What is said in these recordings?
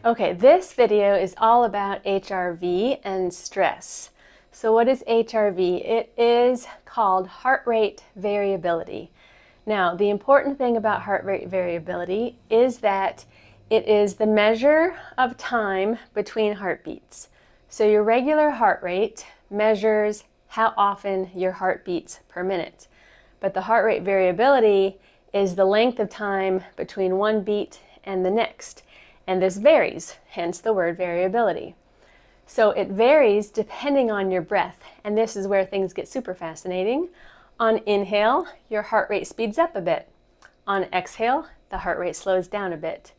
Okay, this video is all about HRV and stress. So what is HRV? It is called heart rate variability. Now, the important thing about heart rate variability is that it is the measure of time between heartbeats. So your regular heart rate measures how often your heart beats per minute. But the heart rate variability is the length of time between one beat and the next. And this varies, hence the word variability. So it varies depending on your breath, and this is where things get super fascinating. On inhale, your heart rate speeds up a bit. On exhale, the heart rate slows down a bit.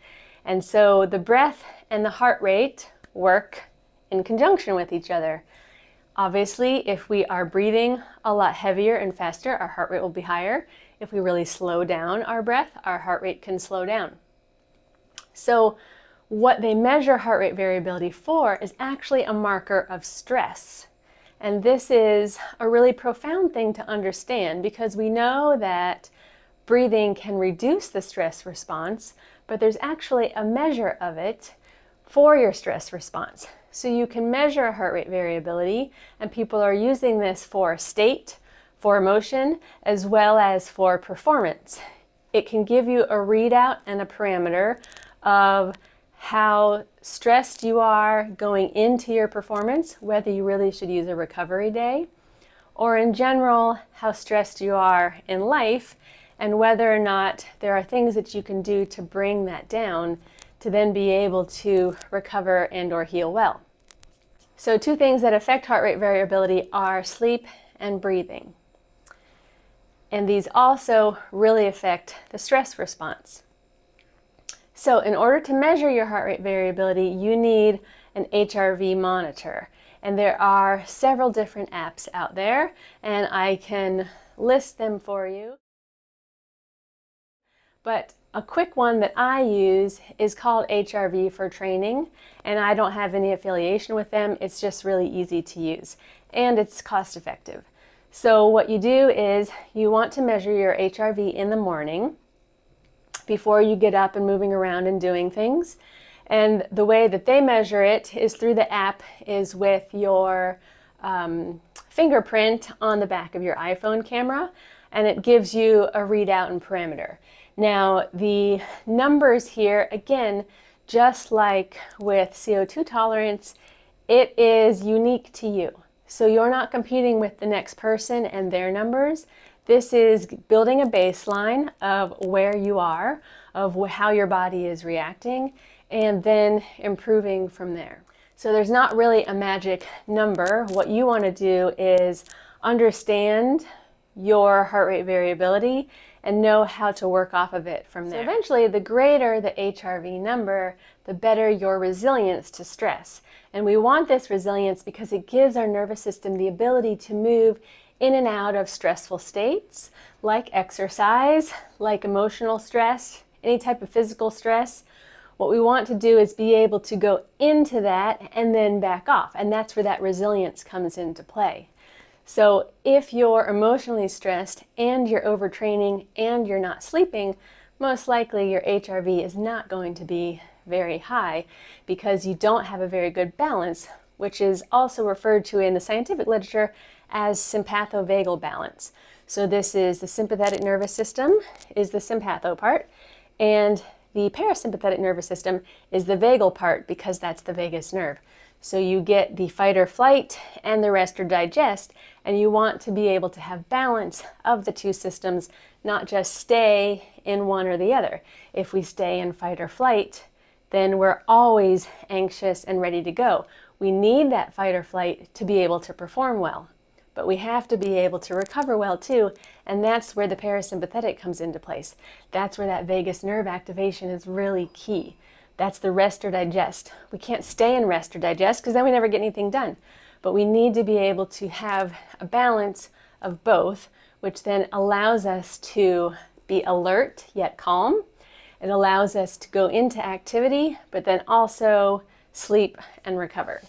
And so the breath and the heart rate work in conjunction with each other. Obviously, if we are breathing a lot heavier and faster, our heart rate will be higher. If we really slow down our breath, our heart rate can slow down. So what they measure heart rate variability for is actually a marker of stress. And this is a really profound thing to understand because we know that breathing can reduce the stress response, but there's actually a measure of it for your stress response. So you can measure heart rate variability, and people are using this for state, for emotion, as well as for performance. It can give you a readout and a parameter of how stressed you are going into your performance, whether you really should use a recovery day, or in general, how stressed you are in life, and whether or not there are things that you can do to bring that down to then be able to recover and or heal well. So two things that affect heart rate variability are sleep and breathing. And these also really affect the stress response. So in order to measure your heart rate variability, you need an HRV monitor. And there are several different apps out there, and I can list them for you. But a quick one that I use is called HRV for Training, and I don't have any affiliation with them. It's just really easy to use, and it's cost effective. So what you do is you want to measure your HRV in the morning before you get up and moving around and doing things. And the way that they measure it is through the app, is with your fingerprint on the back of your iPhone camera, and it gives you a readout and parameter. Now, the numbers here, again, just like with CO2 tolerance, it is unique to you. So you're not competing with the next person and their numbers. This is building a baseline of where you are, of how your body is reacting, and then improving from there. So there's not really a magic number. What you want to do is understand your heart rate variability and know how to work off of it from there. So eventually, the greater the HRV number, the better your resilience to stress. And we want this resilience because it gives our nervous system the ability to move in and out of stressful states, like exercise, like emotional stress, any type of physical stress. What we want to do is be able to go into that and then back off, and that's where that resilience comes into play. So if you're emotionally stressed and you're overtraining and you're not sleeping, most likely your HRV is not going to be very high because you don't have a very good balance, which is also referred to in the scientific literature as sympathovagal balance. So this is the sympathetic nervous system is the sympatho part, and the parasympathetic nervous system is the vagal part because that's the vagus nerve. So you get the fight or flight and the rest or digest, and you want to be able to have balance of the two systems, not just stay in one or the other. If we stay in fight or flight, then we're always anxious and ready to go. We need that fight or flight to be able to perform well. But we have to be able to recover well too, and that's where the parasympathetic comes into place. That's where that vagus nerve activation is really key. That's the rest or digest. We can't stay in rest or digest because then we never get anything done. But we need to be able to have a balance of both, which then allows us to be alert yet calm. It allows us to go into activity, but then also sleep and recover.